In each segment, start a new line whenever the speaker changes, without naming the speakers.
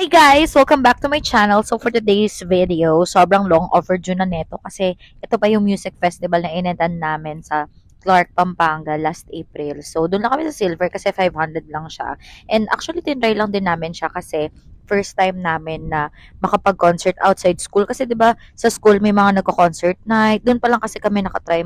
Guys! Welcome back to my channel. So for today's video, sobrang long overdue na neto kasi ito pa yung music festival na inendan namin sa Clark, Pampanga last April. So doon lang kami sa Silver kasi 500 lang siya. And actually tinry lang din namin siya kasi first time namin na makapag-concert outside school. Kasi 'di ba sa school may mga nagko-concert night. Doon pa lang kasi kami nakatry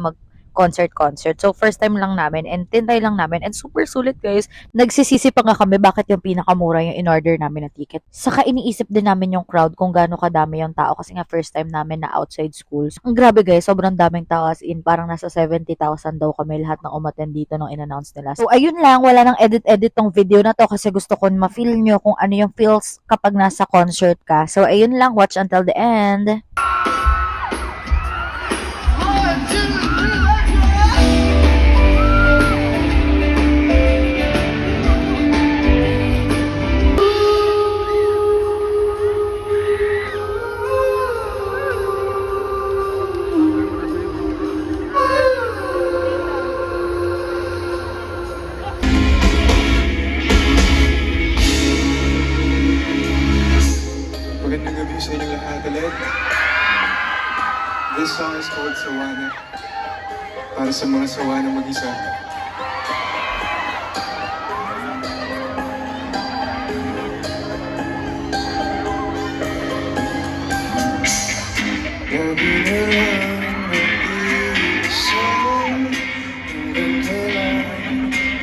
concert. So, first time lang namin and tinry lang namin and super sulit guys. Nagsisisi pa nga kami bakit yung pinakamura yung in-order namin na ticket. Saka iniisip din namin yung crowd kung gaano kadami yung tao kasi nga first time namin na outside schools. Ang grabe guys, sobrang daming tao as in parang nasa 70,000 daw kami lahat ng umattend dito nung in-announce nila. So, ayun lang, wala nang edit tong video na to kasi gusto ko ma-feel nyo kung ano yung feels kapag nasa concert ka. So, ayun lang, watch until the end.
Magandang gabi sa inyong lahat ulit. This song is called Sawana. Para sa mga sawana mag-isa. Gabi na lang mag-isa. Ang ganda lang.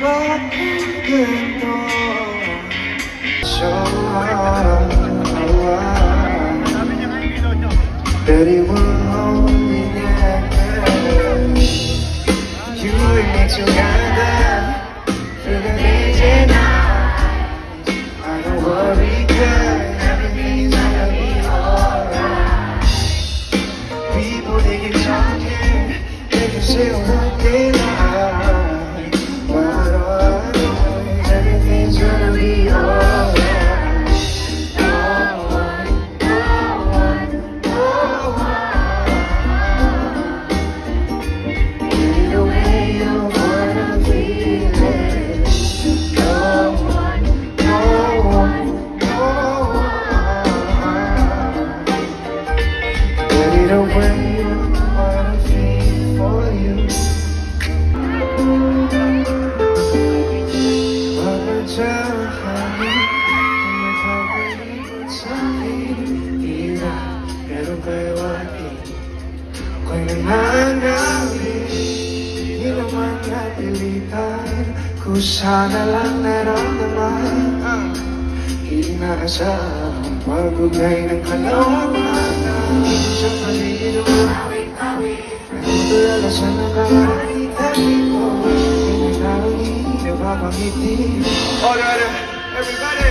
Bakit ganito? That it will only never. You and me together through the days and nights. I don't worry 'cause everything's gonna be alright. People they keep talking, they can say what they like, but all I know is everything's gonna be alright. Kung sana lang naramdaman inaasahang pag-ugay ng kalawakan sa paligid ng nagtulala sa nakakakita ko pinagawin, napapangiti. Alright, everybody!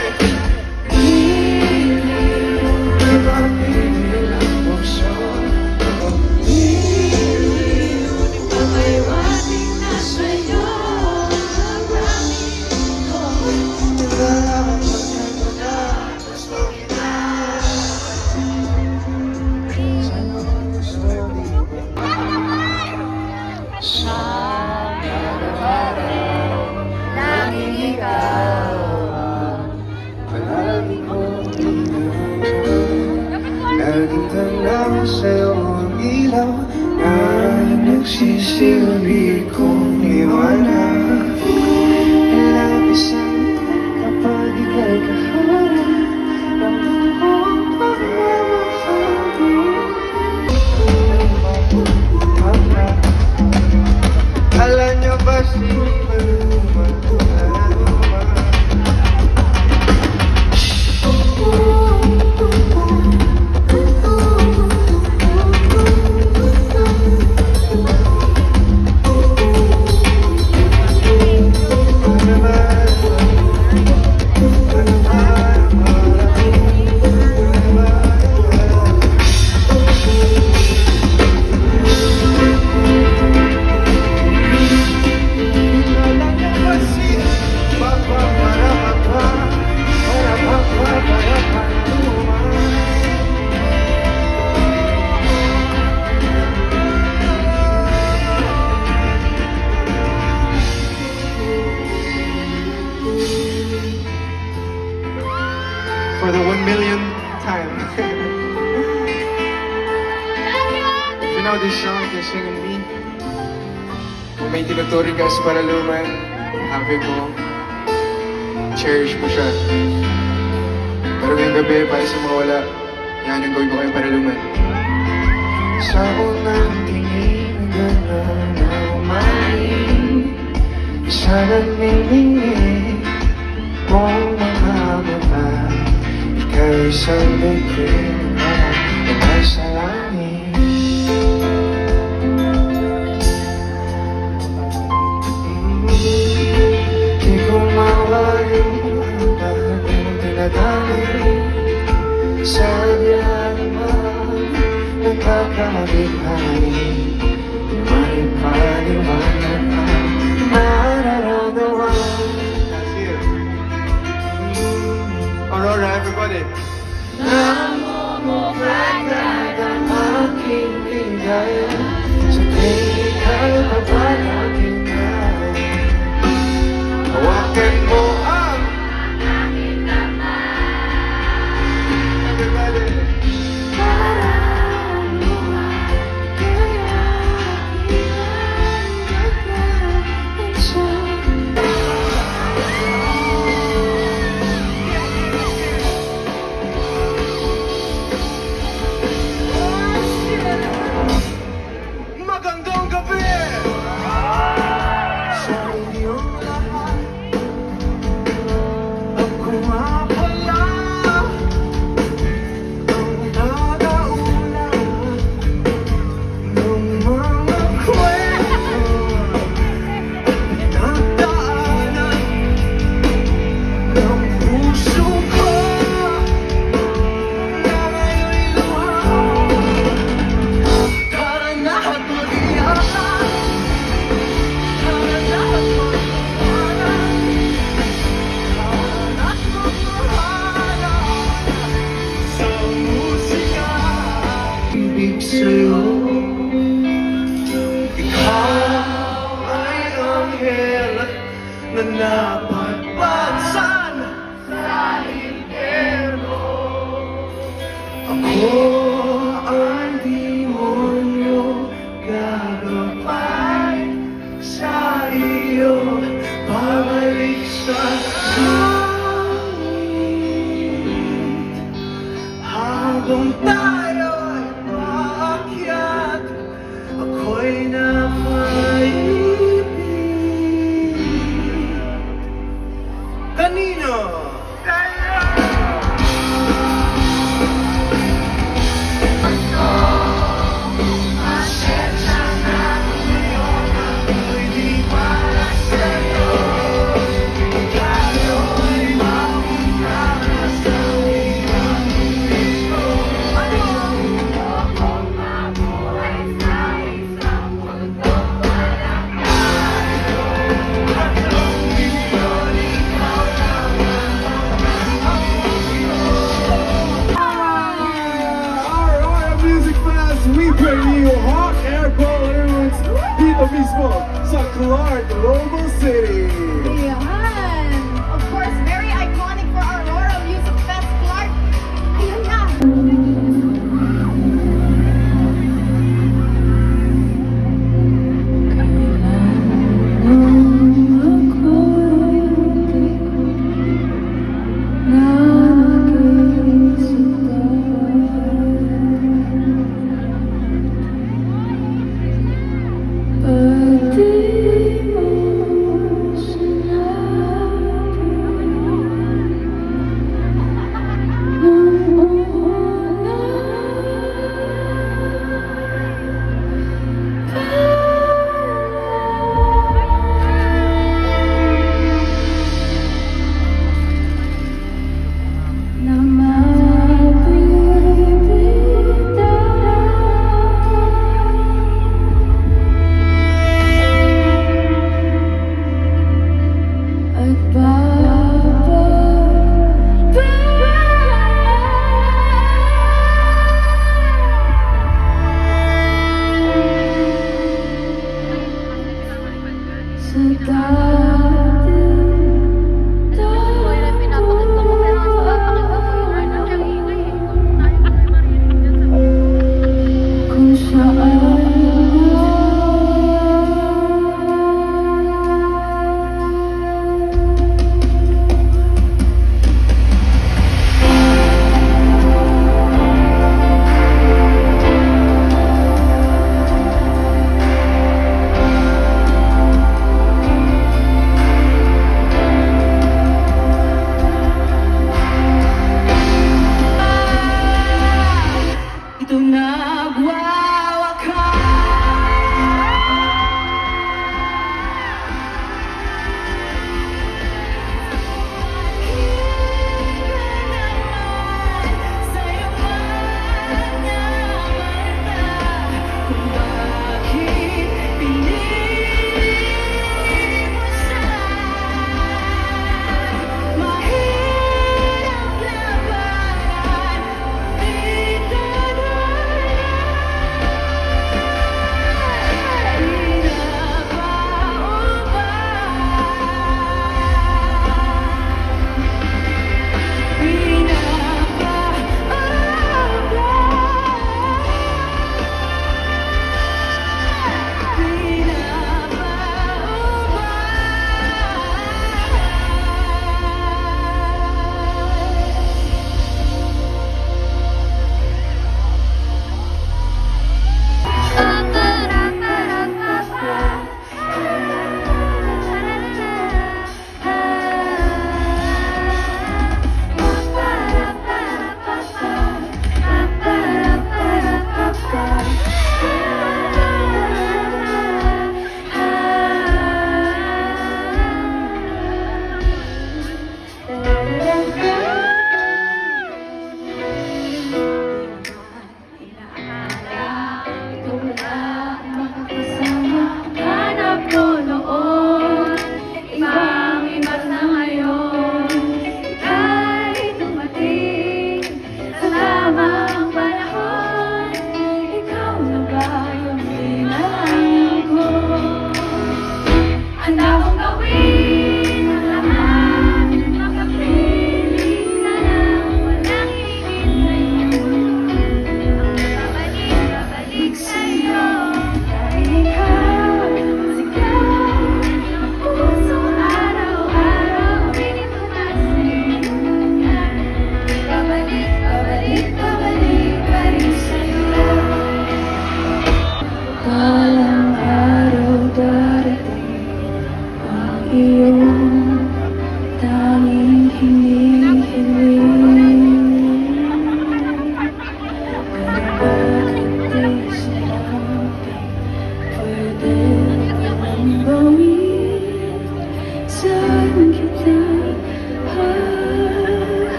Laging tanda sa'yo ang ilaw na nagsisilbi kong iwanan. Lapisan kapag ika'y kaharap, ramdam ko ang pagmamahal. Alam niyo ba si Maluma? million time. If you know this song, you can sing with me. Kung may tinuturing ka sa paraluman, happy mo, cherish mo siya. Pero ngayong gabi, para sa mga wala, yan yung gawin ko kayong paraluman. Sa unang tingin, gano'n na umaling, sa nagmimingin mong mga mata, ikaw isang bituin na nasa langit. Di ko mawari ang lahat ng dinadami sa yaman nagkakabighay. Di may paliwanag ang nararamdaman. That's it. Aurora, everybody. Namumukagad ang aking ligaya sa tuwing ika'y papalagin ka. Hawakan mo ang aking kamay. Everybody. Magandang gabi! Sa inyong lahat, ako nga pala ang nag-aulan ng mga kwento pinagdaanan ng puso ko na ngayon'y luha. Tara na at mag-iyakan, tara na at magmahalan, tara na at magmahalan sa musika. Ibig sa'yo, ikaw ay anghel na napadpatsan sa impyerno. Ako ang demonyo, gagapay sa iyo, pabalik sa langit. Habang tayo'y paakyat, ako'y nakaibig. Kanino? We bring you hot air balloons dito mismo sa Clark Global City.
Ayan. Of course, very iconic for Aurora Music Fest, Clark. Ayan na.
Pag-di mo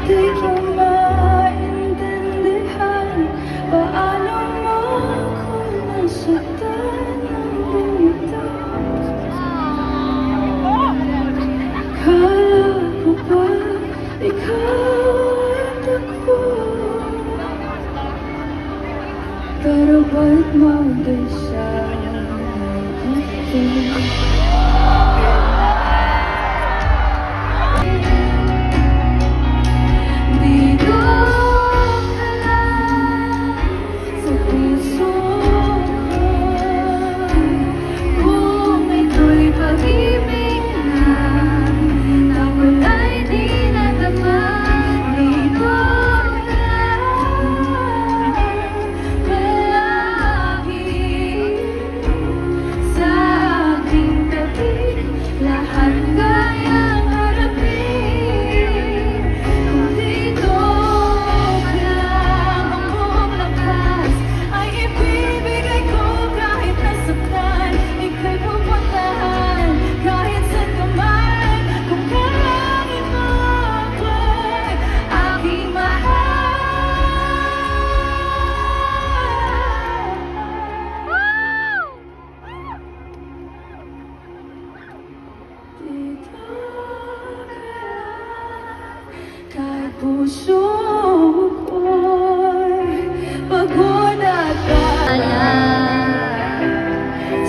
Di ko maintindihan paano mo ako nasaktan ng ganito. Kala ko ba ikaw at ako, pero ba't mag-isa dito? Dito ka lang sa puso ko, kung ito'y pag-ibig na wala'y di nadama. Dito ka lang palagi sa aking tabi, lahat kayang harapin. Kung dito ka lang ang buong lakas ay ibibigay ko kahit nasaktan. Ika'y pupuntahan kahit saan ka man. Kung kailangan mo ako'y aking Dito ka lang, kahit puso ko'y pagod at kaya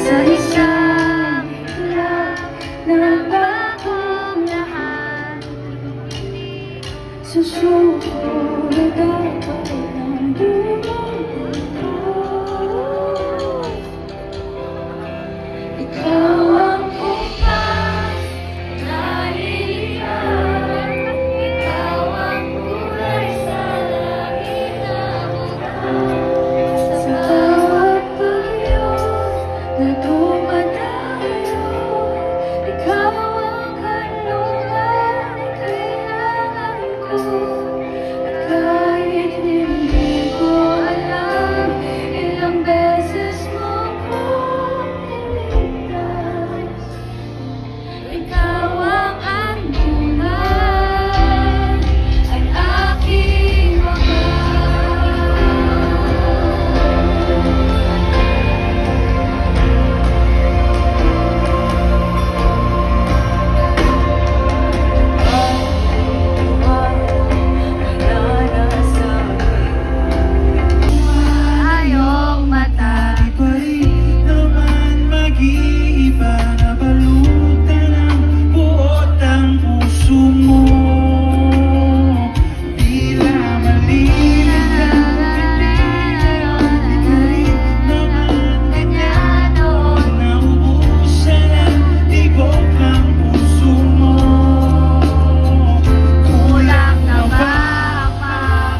sa isang iglap na bagong lahat. Susunod ako ng buong mundo. Ikaw ang upas na ilihan, ikaw ang kulay sa langit na bukas. Sa bawat pagyaw na dumadayo, ikaw ang kanlungan na kailangan ko. At kahit hindi ko alam ilang beses mo kong niligtas, ikaw ang anbulan at aking ayong mata.
Di pa rin naman mag-iiba, nabalutan ng buot ang puso mo. Tila malinaw, di ka rin naman ganyan noon. Naubusan ang tibok ng puso mo.
Kulang na ba ang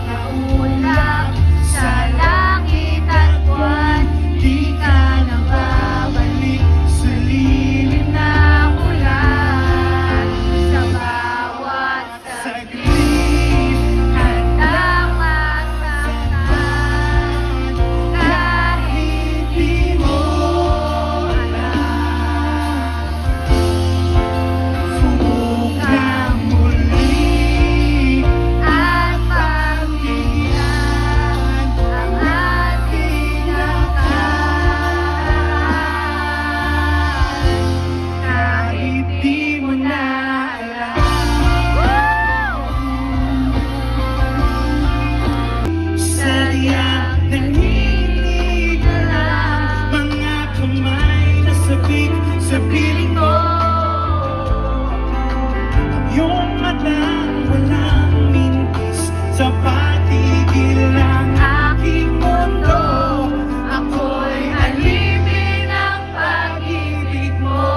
makaulap sa langit at buwan? Di ka na babalik
Sa lilim
na ulan sa bawat
saglit,
handang masaktan kahit di mo alam.
subukang muli.
At pagbigyan ang ating lakas kahit di mo na alam.
Sadyang nanginig na lang, mga kamay na sabik sa piling mo. Ang iyong matang walang mintis sa patigil ng aking mundo.
Ako'y alipin ng pag-ibig mo.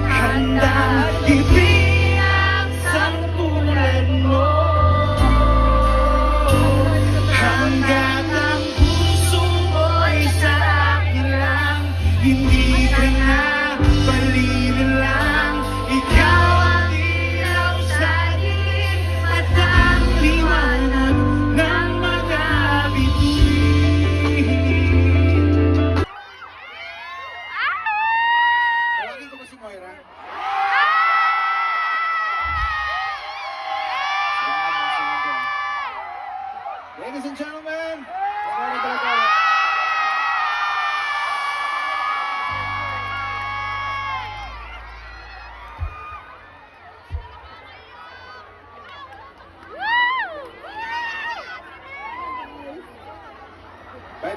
Handang ibig ang tulad mo. Hanggat ang puso mo'y sa akin lang, hindi ka na balinin lang. Ikaw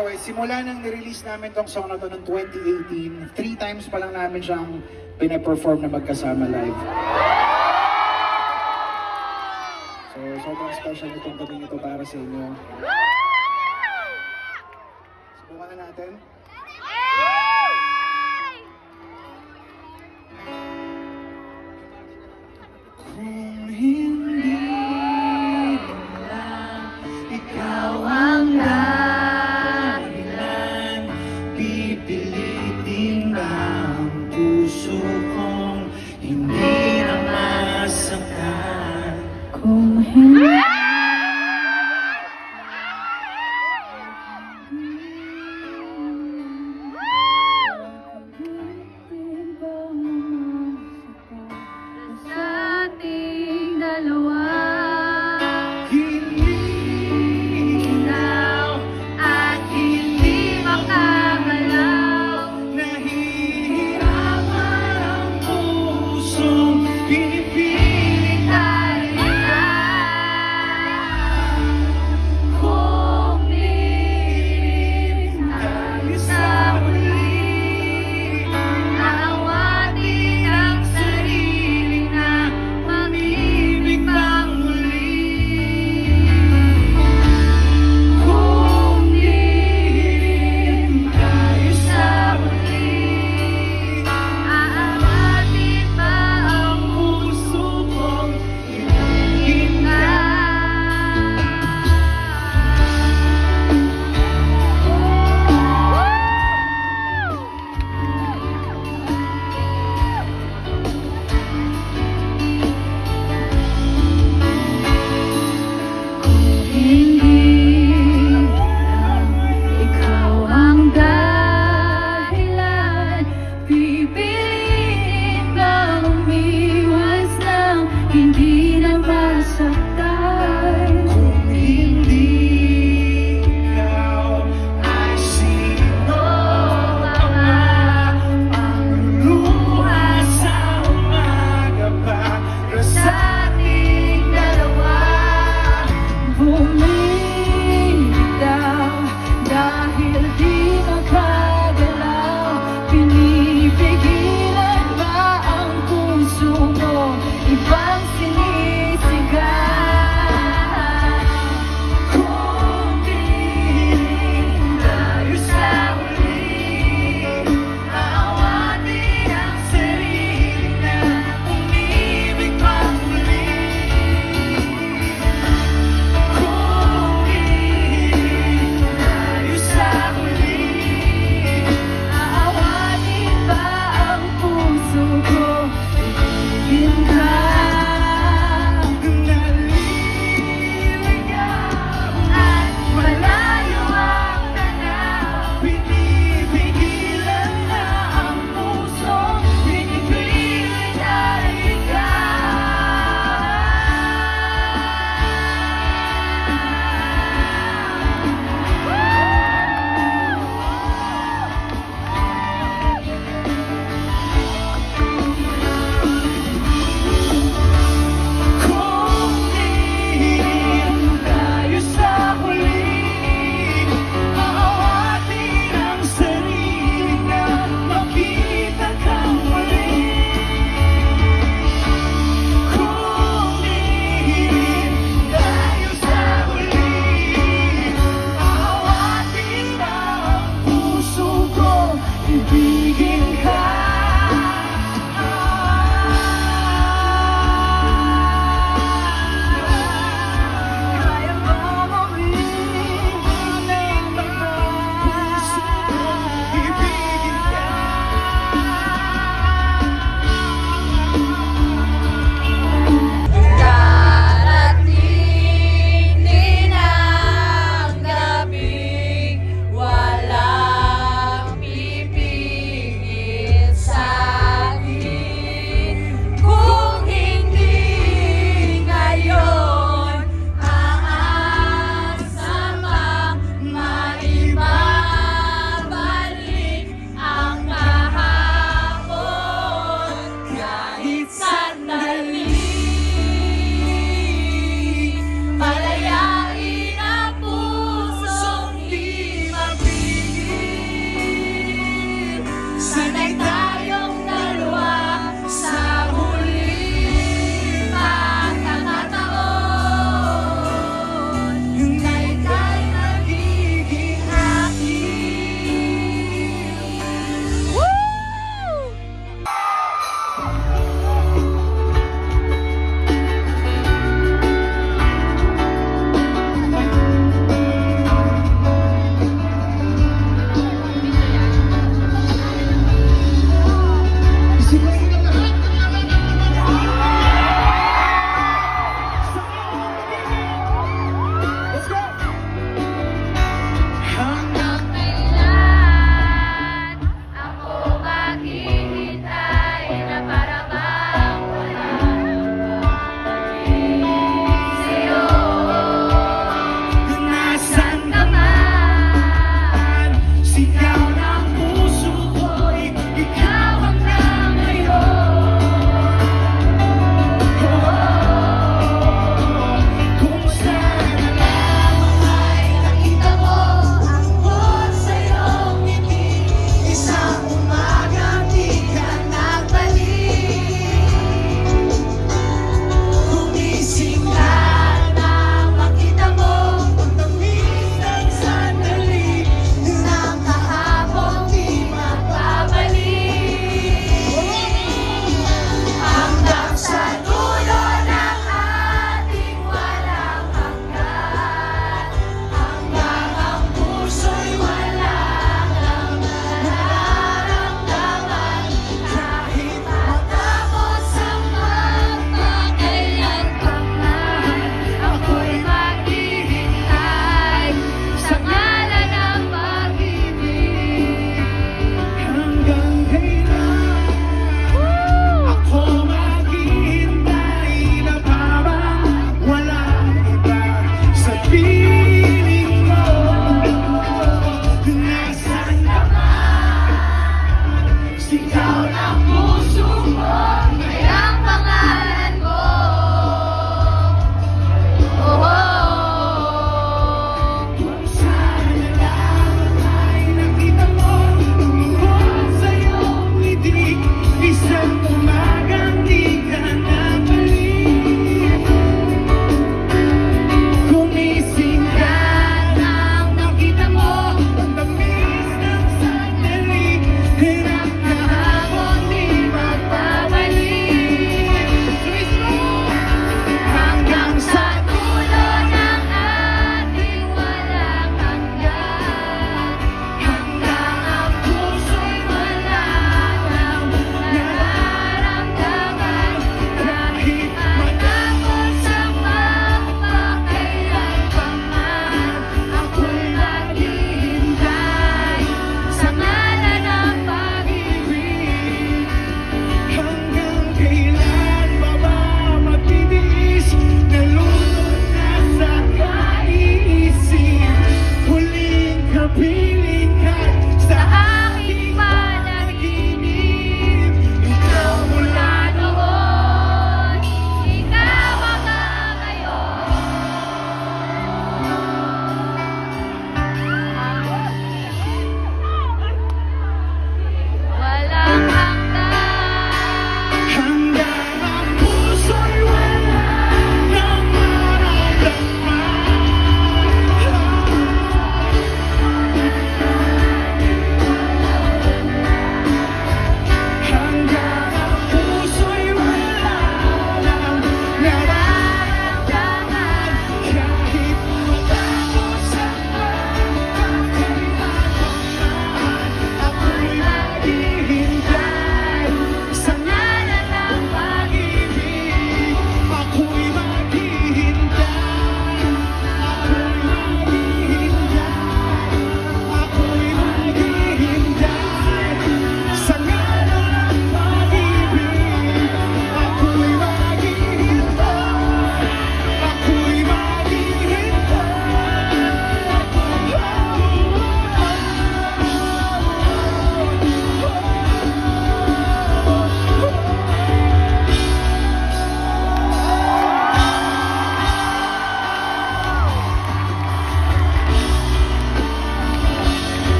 the way, simula nang nirelease namin tong song na to noong 2018, 3 times pa lang namin siyang pinaperform na magkasama live. So, sobrang special itong gabing ito para sa inyo. Subukan na natin. Kung hindi lang ikaw ang dahilan, pipilitin ang puso kong hindi na masaktan. Kung hindi
Sa ating dalawa,
ikaw
at hindi makagalaw.
nahihirapan ang pusong pinipilit.
Tayo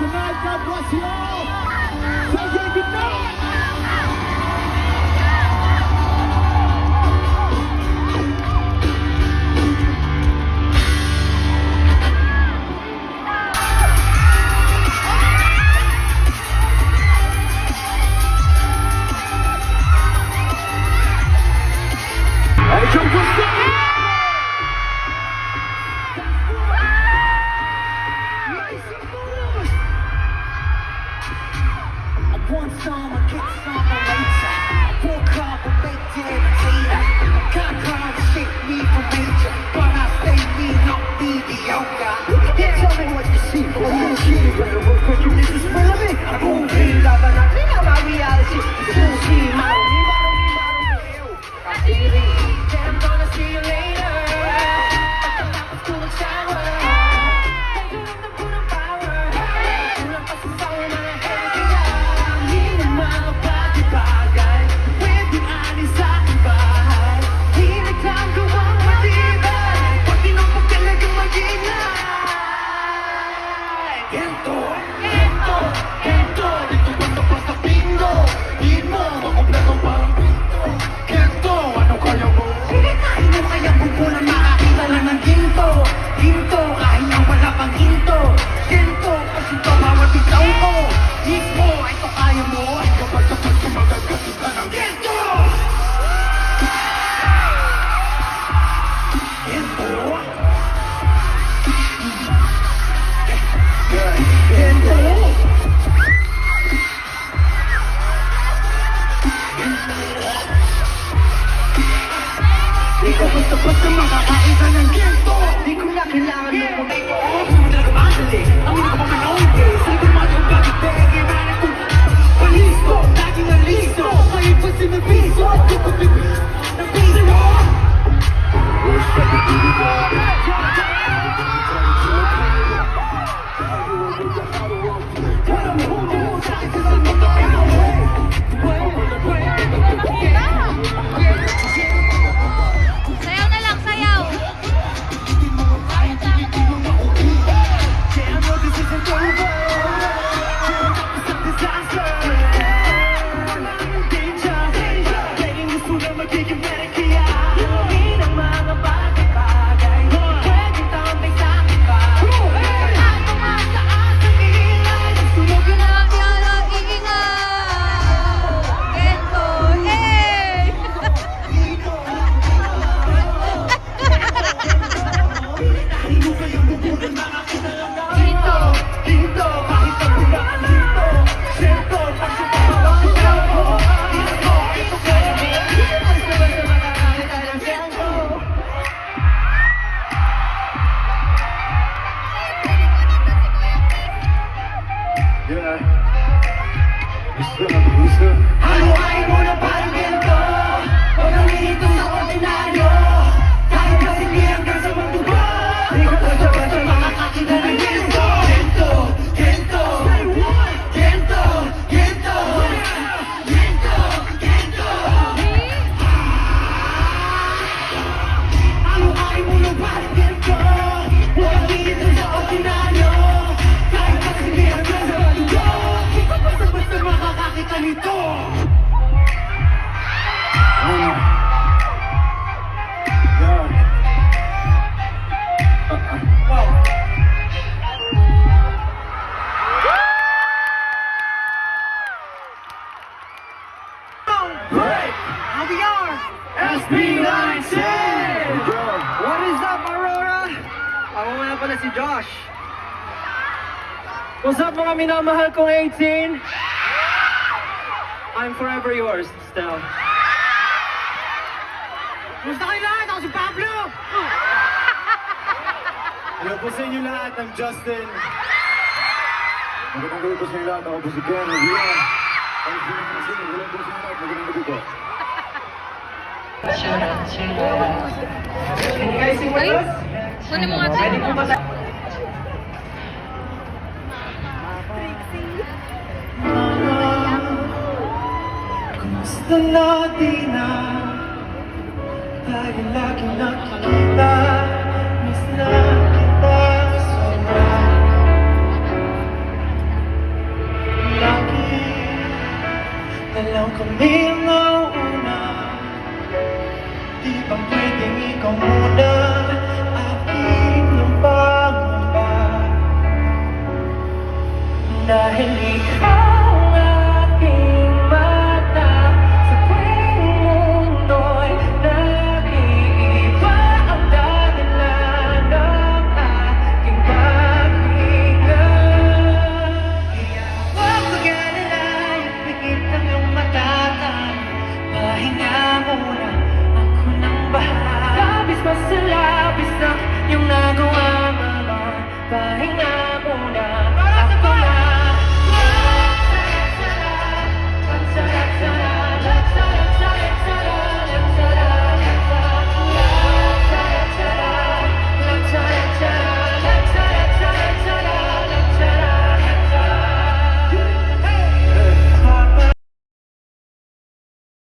you tonight. God bless you all. Take care. Good night. Hey, jump for one song, I kick song later. Walk up and make it later. Can't cry to shit me for major, but I stay me, not mediocre. Yeah, tell me what you see. What you see, better work when you need to spill me. I won't be loving, I think I'm a reality. You see, I I'm gonna see you later. Let's go to shower. Basta makakain ka ng ginto. Di ko na kailangan ng kumay ko. Gusto mo talaga madali. Ang hindi ko pa manood eh. Saan ko naman yung bagay pegi. Ranan ko palisto. Lagi na listo. Ngayon pa sinabiso. Di ko bibis ng piso mo.
Sayaw na lang, sayaw. Haluhain mo na parang ganito. Huwag kang hinito sa ordinaryo. Kahit kasi hanggang sa magdugo. Di ka basta-basta makakakita ng gento. Gento, gento, gento, gento, gento, gento. Haluhain mo na parang ganito. Huwag kang hinito sa ordinaryo. Kahit kasi hanggang sa magdugo. Di ka basta-basta makakakita nito. Here we are, SB19! What is up, Aurora? Ako nga pala si Josh. What's up mga minamahal kong 18? I'm forever yours, Stel. Gusto kayo lahat? Ako si Pablo!
Hello po sa inyo lahat, I'm Justin. Magandang gabi po sa inyo lahat, ako po si Ken. Rian. Ang sino, hello po sa inyo lahat, magandang gabi po.
Can you guys sing with us?
Kunin mo nga ito.
Ready po ba tayo? Kumusta natin na tayo lagi nakikita? Miss na